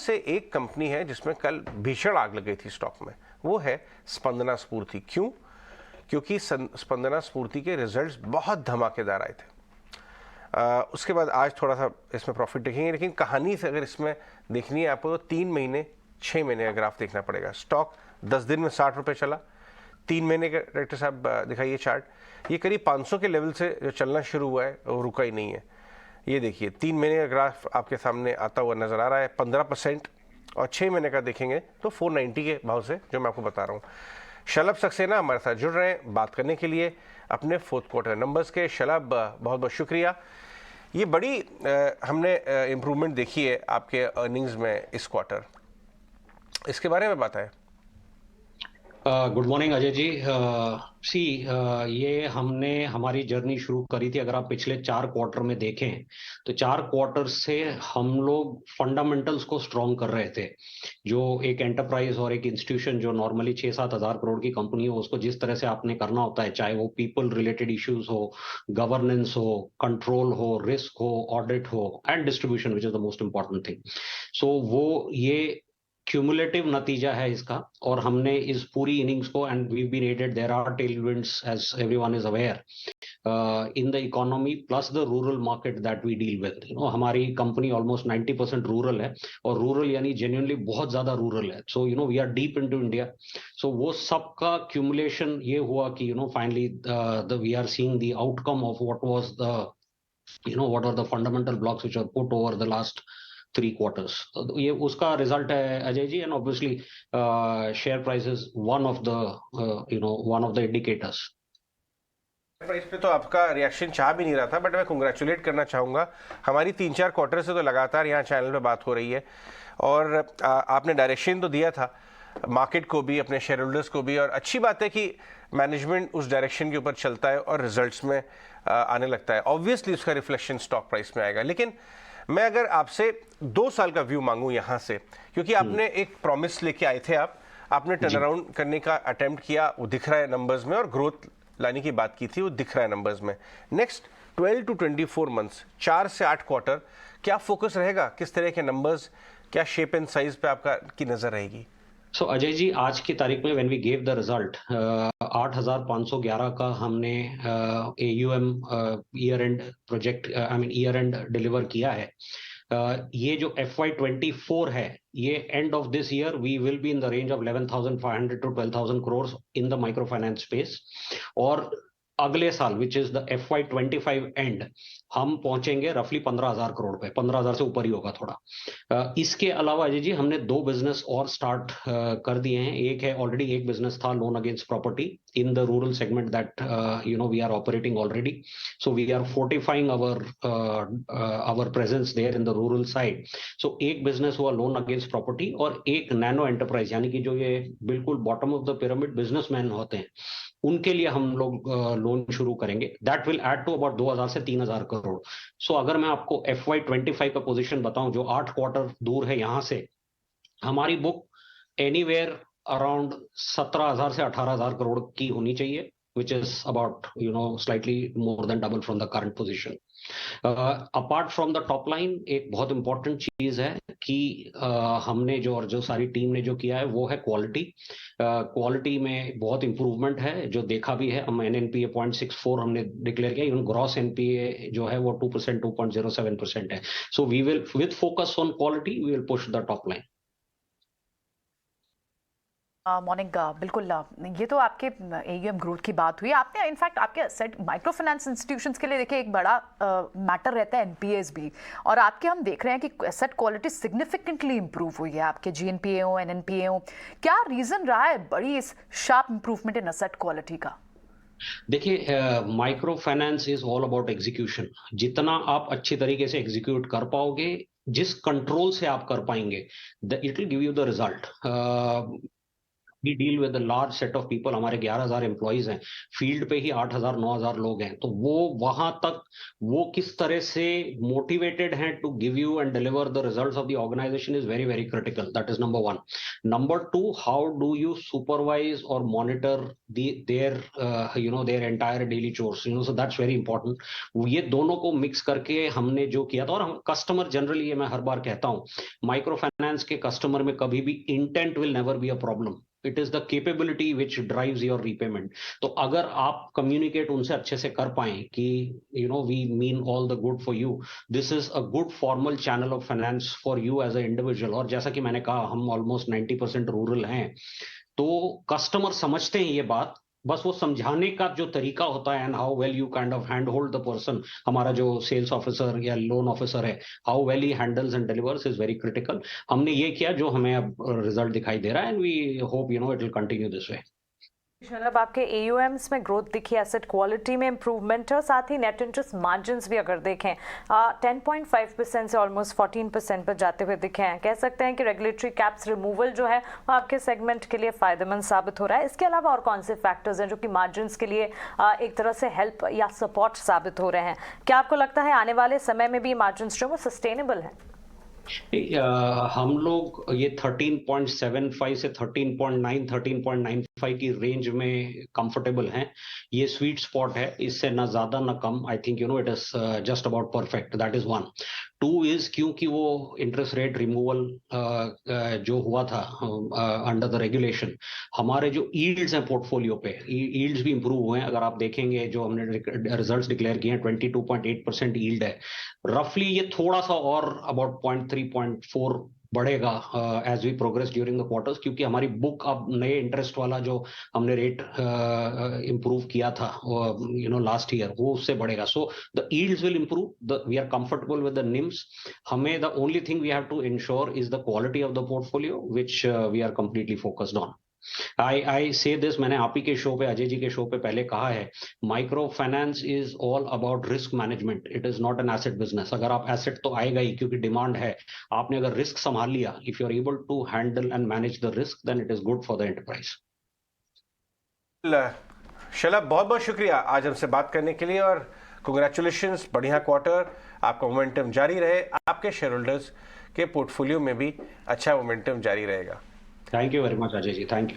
से एक कंपनी है जिसमें कल भीषण आग लग गई थी स्टॉक में, वो है स्पंदना स्फूर्ति। क्यों? क्योंकि स्पंदना स्फूर्ति के रिजल्ट्स बहुत धमाकेदार आए थे। उसके बाद आज थोड़ा सा इसमें प्रॉफिट देखेंगे, लेकिन कहानी से अगर इसमें देखनी है आपको तो 3 महीने 6 महीने का ग्राफ देखना पड़ेगा। स्टॉक 10 दिन में 60 रुपये चला। 3 महीने का डायरेक्टर साहब दिखाइए चार्ट, ये करीब 500 के लेवल से जो चलना शुरू हुआ है वो रुका ही नहीं है। ये देखिए 3 महीने का ग्राफ आपके सामने आता हुआ नजर आ रहा है 15%, और 6 महीने का देखेंगे तो 490 के भाव से, जो मैं आपको बता रहा हूँ। शलभ सक्सेना हमारे साथ जुड़ रहे हैं बात करने के लिए अपने फोर्थ क्वार्टर नंबर्स के। शलभ, बहुत बहुत शुक्रिया। ये बड़ी हमने इम्प्रूवमेंट देखी है आपके अर्निंग्स में इस क्वार्टर, इसके बारे में बात है। Good morning Ajay ji. ये हमने हमारी जर्नी शुरू करी थी, अगर आप पिछले 4 क्वार्टर में देखें तो 4 क्वार्टर से हम लोग फंडामेंटल्स को स्ट्रॉन्ग कर रहे थे। जो एक एंटरप्राइज और एक इंस्टीट्यूशन जो नॉर्मली 6-7 हजार करोड़ की कंपनी हो, उसको जिस तरह से आपने करना होता है, चाहे वो पीपल रिलेटेड इश्यूज हो, गवर्नेंस हो, कंट्रोल हो, रिस्क हो, ऑडिट हो and distribution, which is the most important thing. So वो ये क्यूमुलेटिव नतीजा है इसका, और हमने इस पूरी इनिंग्स को, and we been added, there are tailwinds as everyone is aware in the economy plus the rural market that we deal with. हमारी कंपनी ऑलमोस्ट 90% रूरल है, और रूरल यानी जेन्युइनली बहुत ज्यादा रूरल है। So we are deep into India. So वो सबका cumulation ये हुआ कि finally we are seeing the outcome of what was the what are the fundamental blocks which are put over the last 3 quarters. ये उसका result है Ajay ji, and obviously share price is one of the indicators. Price पे तो आपका reaction चाह भी नहीं रहा था, बट मैं कंग्रेचुलेट करना चाहूँगा। हमारी 3-4 क्वार्टर से तो लगातार यहाँ चैनल पे बात हो रही है, और आपने डायरेक्शन तो दिया था मार्केट को भी, अपने शेयर होल्डर्स को भी, और अच्छी बात है कि मैनेजमेंट उस डायरेक्शन के ऊपर चलता है और रिजल्ट्स में आने लगता है। ऑब्वियसली उसका रिफ्लेक्शन स्टॉक प्राइस में आएगा। लेकिन मैं अगर आपसे 2 साल का व्यू मांगूं यहाँ से, क्योंकि आपने एक प्रॉमिस लेके आए थे, आपने टर्न अराउंड करने का अटेम्प्ट किया, वो दिख रहा है नंबर्स में, और ग्रोथ लाने की बात की थी, वो दिख रहा है नंबर्स में। नेक्स्ट 12 to 24 मंथ्स, 4 से 8 क्वार्टर, क्या फोकस रहेगा? किस तरह के नंबर्स, क्या शेप एंड साइज पे आपका की नजर रहेगी? सो अजय जी, आज की तारीख में when we gave the result, 8,511 का हमने AUM year end project, year end deliver किया है। ये जो FY24 है, ये end of this year we will be in the range of 11,500 to 12,000 crore in the micro finance space, और अगले साल विच इज द FY25 एंड हम पहुंचेंगे रफली 15,000 करोड़ पे, 15,000 से ऊपर ही होगा थोड़ा। इसके अलावा अजय जी, हमने 2 बिजनेस और स्टार्ट कर दिए हैं। एक है, ऑलरेडी एक बिजनेस था, loan against property in the rural segment that we are operating already. So we are fortifying our presence there in the rural side. So एक बिजनेस हुआ लोन अगेंस्ट प्रॉपर्टी, और एक नैनो एंटरप्राइज, यानी कि जो ये बिल्कुल bottom of the pyramid businessman होते हैं, उनके लिए हम लोग लोन शुरू करेंगे। That will add to about 2,000 से 3,000 करोड़। सो अगर मैं आपको FY25 का पोजीशन बताऊं, जो 8 क्वार्टर दूर है यहां से, हमारी बुक एनीवेयर अराउंड 17,000 से 18,000 करोड़ की होनी चाहिए, which is about slightly more than double from the current position. Apart from the top line, एक बहुत इंपॉर्टेंट चीज है कि हमने जो सारी टीम ने जो किया है वो है क्वालिटी। क्वालिटी में बहुत इंप्रूवमेंट है, जो देखा भी है। हम NNPA 0.64 हमने डिक्लेयर किया, इवन ग्रॉस NPA जो है वो 2%, 2.07% है। So we will with focus on quality we will push the top line. Morning, बिल्कुल। ये तो आपके AUM ग्रोथ की बात हुई। आपने इनफैक्ट आपके सेट माइक्रो फाइनेंस इंस्टीट्यूशंस के लिए देखिए एक बड़ा मैटर रहता है NPAs भी, और आपके हम देख रहे हैं कि एसेट क्वालिटी सिग्निफिकेंटली इंप्रूव हुई है, आपके GNPA हो, NNPA हो। क्या रीजन रहा है बड़ी इस sharp improvement in asset quality का? देखिए, micro finance is all about execution. जितना आप अच्छी तरीके से एग्जीक्यूट कर पाओगे, जिस कंट्रोल से आप कर पाएंगे, it will give you the result. We deal with a large set of people, हमारे 11,000 एम्प्लॉइज हैं, फील्ड पे ही 8,000 9,000 लोग हैं, तो वो वहां तक वो किस तरह से मोटिवेटेड हैं to give you and deliver the results of the organisation is very very critical. That is number one. Number two, how do you supervise और monitor there there entire daily chores, so that's very important. ये दोनों को mix करके हमने जो किया था, और हम कस्टमर जनरली, ये मैं हर बार कहता हूं, माइक्रो फाइनेंस के कस्टमर में कभी भी intent will never be a problem. It is the capability which drives your repayment. तो अगर आप कम्युनिकेट उनसे अच्छे से कर पाए कि we mean all the good for you, this is a good formal channel of finance for you as a individual. और जैसा कि मैंने कहा, हम ऑलमोस्ट 90% रूरल हैं, तो कस्टमर समझते हैं ये बात. बस वो समझाने का जो तरीका होता है, and how well you kind of hand hold the person, हमारा जो सेल्स ऑफिसर या लोन ऑफिसर है, how well he handles and delivers is very critical. हमने ये किया जो हमें अब रिजल्ट दिखाई दे रहा है, and we hope it will continue this way. मतलब आपके AUMs में ग्रोथ दिखी, एसेट क्वालिटी में इंप्रूवमेंट है, और साथ ही नेट इंटरेस्ट मार्जिन्स भी अगर देखें 10.5% से ऑलमोस्ट 14% पर जाते हुए दिखे हैं. कह सकते हैं कि रेगुलेटरी कैप्स रिमूवल जो है वो आपके सेगमेंट के लिए फायदेमंद साबित हो रहा है. इसके अलावा और कौन से फैक्टर्स हैं जो कि मार्जिन्स के लिए एक तरह से हेल्प या सपोर्ट साबित हो रहे हैं? क्या आपको लगता है आने वाले समय में भी मार्जिन्स जो वो सस्टेनेबल है? हम लोग ये 13.75 से 13.9 13.95 की रेंज में कंफर्टेबल हैं. ये स्वीट स्पॉट है, इससे ना ज्यादा ना कम. I think it is just about perfect. That is one. Two is क्योंकि वो इंटरेस्ट रेट रिमूवल जो हुआ था अंडर द रेगुलेशन, हमारे जो यील्ड्स हैं पोर्टफोलियो पे, यील्ड्स भी इंप्रूव हुए हैं. अगर आप देखेंगे जो हमने रिजल्ट्स डिक्लेयर किए हैं, 22.8% यील्ड है. रफली ये थोड़ा सा और अबाउट 0.3-0.4 बढ़ेगा as we progress during the quarters, क्योंकि हमारी बुक अब नए इंटरेस्ट वाला जो हमने रेट इंप्रूव किया था लास्ट ईयर, वो उससे बढ़ेगा. So the yields will improve. We are comfortable with the NIMs. हमें the only thing we have to ensure is the quality of the portfolio, which we are completely focused on. I say this, मैंने आप ही के show पे, अजय जी के show पे पहले कहा है, micro finance is all about risk management. It is not an asset business. अगर आप एसेट तो आएगा ही क्योंकि डिमांड है, आपने अगर रिस्क संभाल लिया, if you are able to handle and manage the risk, then it is good for the enterprise. Shalabh, बहुत बहुत शुक्रिया आज हमसे बात करने के लिए, और कांग्रेचुलेशंस, बढ़िया क्वार्टर, आपका मोमेंटम जारी रहे, आपके शेयर होल्डर्स के पोर्टफोलियो में भी अच्छा मोमेंटम जारी रहेगा. Thank you very much Ajay ji. Thank you.